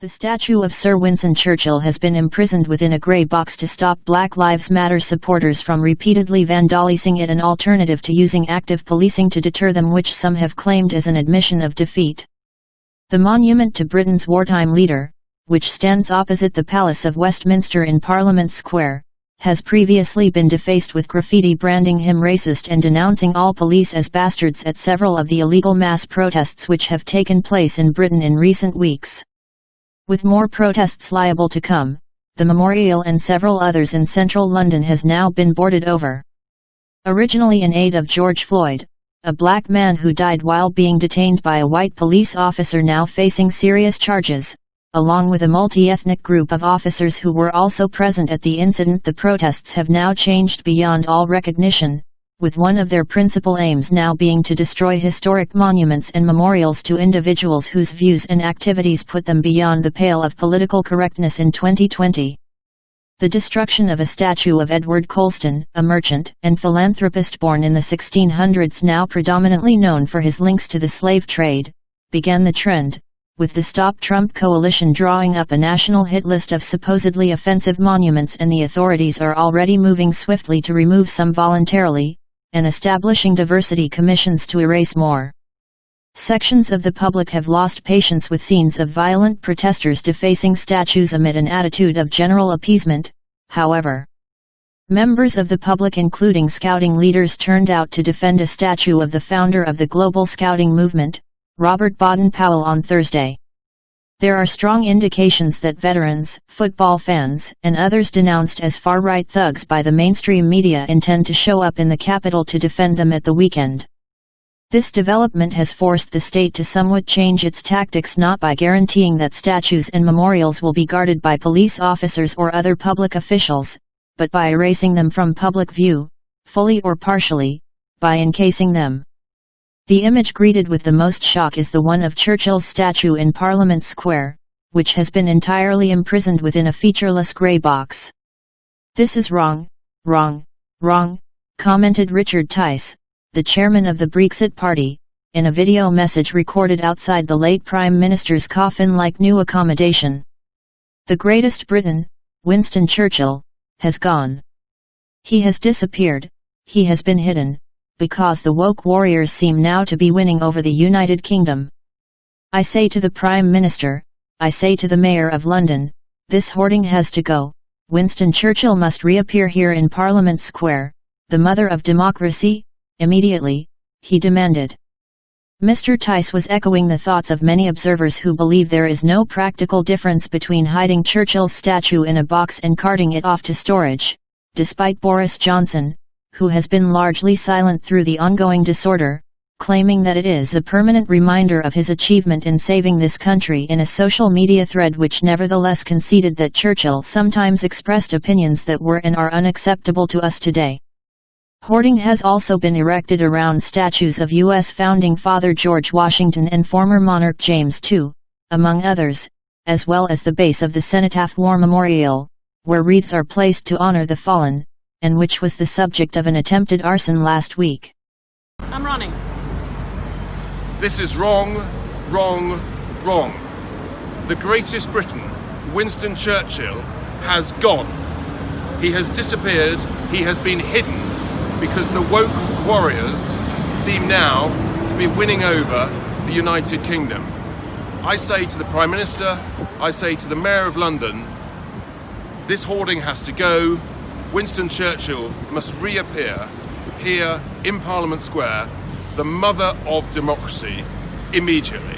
The statue of Sir Winson Churchill has been imprisoned within a grey box to stop Black Lives Matter supporters from repeatedly vandalising it, an alternative to using active policing to deter them, which some have claimed as an admission of defeat. The monument to Britain's wartime leader, which stands opposite the Palace of Westminster in Parliament Square, has previously been defaced with graffiti branding him racist and denouncing all police as bastards at several of the illegal mass protests which have taken place in Britain in recent weeks. With more protests liable to come, the memorial and several others in central London has now been boarded over. Originally in aid of George Floyd, a black man who died while being detained by a white police officer now facing serious charges, along with a multi-ethnic group of officers who were also present at the incident, the protests have now changed beyond all recognition, with one of their principal aims now being to destroy historic monuments and memorials to individuals whose views and activities put them beyond the pale of political correctness in 2020. The destruction of a statue of Edward Colston, a merchant and philanthropist born in the 1600s, now predominantly known for his links to the slave trade, began the trend, with the Stop Trump coalition drawing up a national hit list of supposedly offensive monuments, and the authorities are already moving swiftly to remove some voluntarily, and establishing diversity commissions to erase more. Sections of the public have lost patience with scenes of violent protesters defacing statues amid an attitude of general appeasement. However, members of the public, including scouting leaders, turned out to defend a statue of the founder of the global scouting movement, Robert Baden-Powell, on Thursday. There are strong indications that veterans, football fans, and others denounced as far-right thugs by the mainstream media intend to show up in the capital to defend them at the weekend. This development has forced the state to somewhat change its tactics, not by guaranteeing that statues and memorials will be guarded by police officers or other public officials, but by erasing them from public view, fully or partially, by encasing them. The image greeted with the most shock is the one of Churchill's statue in Parliament Square, which has been entirely imprisoned within a featureless grey box. "This is wrong, wrong, wrong," commented Richard Tice, the chairman of the Brexit Party, in a video message recorded outside the late Prime Minister's coffin-like new accommodation. "The greatest Briton, Winston Churchill, has gone. He has disappeared, he has been hidden, because the woke warriors seem now to be winning over the United Kingdom. I say to the Prime Minister, I say to the Mayor of London, this hoarding has to go. Winston Churchill must reappear here in Parliament Square, the mother of democracy, immediately," he demanded. Mr. Tice was echoing the thoughts of many observers who believe there is no practical difference between hiding Churchill's statue in a box and carting it off to storage, despite Boris Johnson, who has been largely silent through the ongoing disorder, claiming that it is a permanent reminder of his achievement in saving this country in a social media thread which nevertheless conceded that Churchill sometimes expressed opinions that were and are unacceptable to us today. Hoarding has also been erected around statues of U.S. founding father George Washington and former monarch James II, among others, as well as the base of the Cenotaph War Memorial, where wreaths are placed to honor the fallen, and which was the subject of an attempted arson last week. I'm running. This is wrong, wrong, wrong. The greatest Briton, Winston Churchill, has gone. He has disappeared, he has been hidden, because the woke warriors seem now to be winning over the United Kingdom. I say to the Prime Minister, I say to the Mayor of London, this hoarding has to go. Winston Churchill must reappear here in Parliament Square, the mother of democracy, immediately.